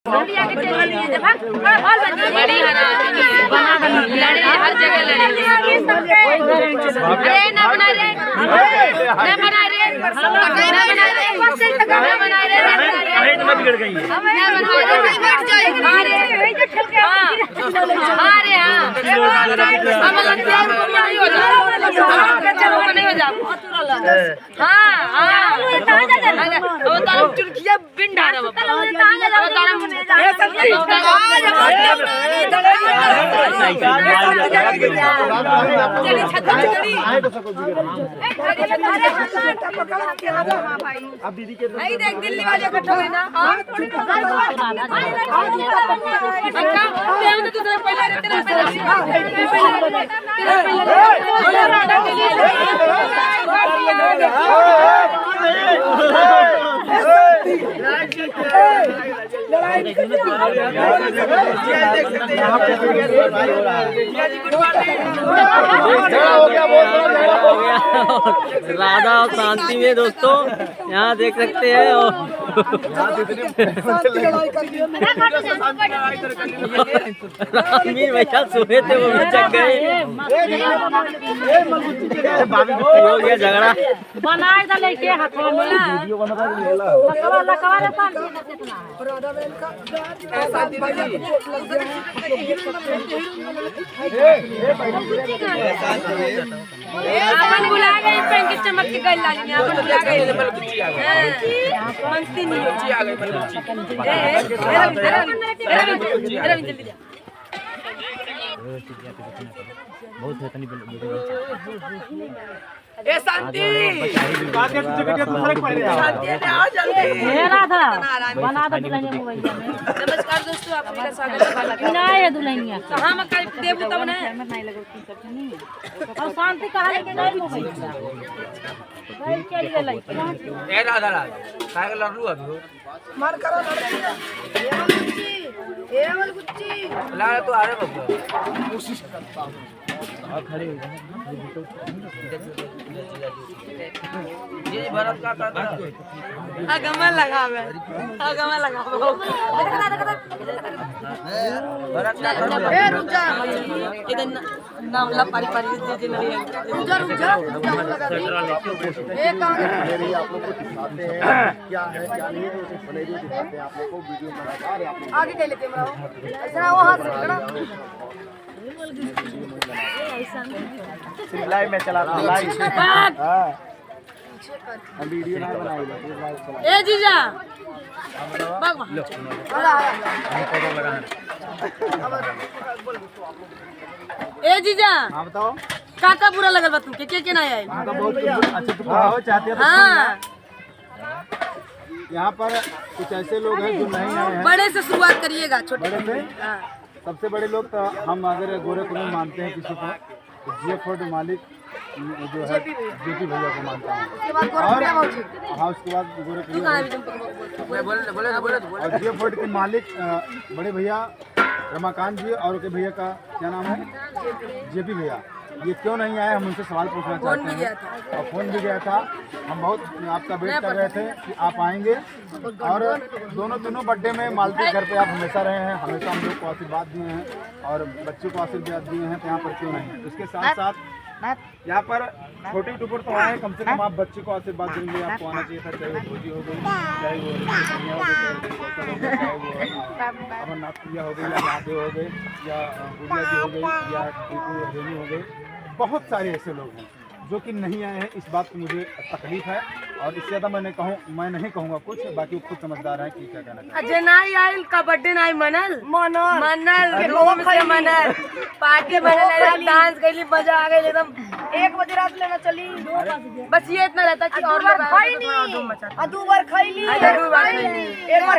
बड़ी हर जगह लड़ेंगे। अरे ना बना रहे, ना बना रहे, ना बना रहे, मत गिर गई है। अरे हाँ, चुरखिया बिंडा अब दीदी के देख दिल्ली वाले इकट्ठा हुए ना राधा और शांति में दोस्तों यहाँ देख सकते हैं। रणवीर भैया सोए थे वो भी जग गए। हो गया झगड़ा। बनाए डाले के हाथों में अपन बुला गए पेन के चमक के गल लाली अपन बुला गए मनती नहीं आ गई जल्दी बहुत है तनी ए शांति बात के वीडियो तो फर्क पड़ रहा है। शांति ने आ जल्दी मेरा था बना दो दुल्हनिया मोबाइल में। नमस्कार दोस्तों, आप मेरा स्वागत है। ना है दुल्हनिया कहां में कर देबू तब ना नहीं लगो की सब नहीं और शांति कहां लेके गई मोबाइल भाई के लिए लाई ए राधा राज काय लड़ू अभी मार करो ए अमल गुच्ची ला तो आ रहे बाबू कोशिश करता हूं और खड़े हो जाए ये भरत का करता आगमन लगावे भरत का ए रुक जा इधर नाम ला पारी पारी दे नहीं रुक जा ए कहां मेरी आप लोग को दिखाते हैं क्या है क्या नहीं है, उसे वीडियो दिखाते हैं आप लोग को। वीडियो बना रहे आप लोग आगे ले कैमरा ऐसा वो हाथ से खड़ा लाइव में चला रहा हूं लाइव। हां हम वीडियो ना बनाएंगे लाइव चला। ए जीजा बाग ए जीजा हां बताओ काका बुरा लगल बा तुमके के ना आई आपका बहुत अच्छा तुम बताओ चाहते हैं तो हां यहाँ पर कुछ ऐसे लोग हैं जो नहीं आए हैं। बड़े से शुरुआत करिएगा छोटे बड़े से हां सबसे बड़े लोग तो हम अगर गोरखपुर में मानते हैं किसी को तो जियो फोर्ट मालिक जो है जेपी भैया को मानता हूँ। उसके बाद गोरखपुर पहुंची हाँ उसके बाद गोरखपुर और जियो फोर्ट के मालिक बड़े भैया रमाकांत जी और उनके भैया का क्या नाम है जेपी भैया। ये क्यों नहीं आए हम उनसे सवाल पूछना चाहते हैं। और फोन भी गया था, हम बहुत आपका वेट कर रहे थे कि आप आएंगे। और दोनों बर्थडे में मालती घर पे आप हमेशा रहे हैं, हमेशा हम लोग को आशीर्वाद दिए हैं और बच्चों को आशीर्वाद दिए हैं, तो यहाँ पर क्यों नहीं। उसके साथ साथ यहाँ पर छोटे यूट्यूबर तो आए, कम से कम आप बच्चे को आशीर्वाद देंगे। आपको आना चाहिए था, चाहे वो भोजी हो गई, चाहे वो अमरनाथ प्रिया हो गई, या महादेव हो गए, या गुड़िया जी हो गई, या रेनी हो गई। बहुत सारे ऐसे लोग हैं जो कि नहीं आए हैं। इस बात की मुझे तकलीफ है और इससे ज़्यादा मैं नहीं कहूँगा कुछ। बाकी वो खुद समझदार हैं कि क्या कहना चाहिए। अजय नाई आइल का बर्थडे नाई मनल रूम से मनल पार्टी मनल डांस कैली मजा आ गई एकदम 1 बजे रात लेना चली बस ये इतना रहता कि और लोग आए तो थोड़ा धूम मचा 2 बार खैली एक बार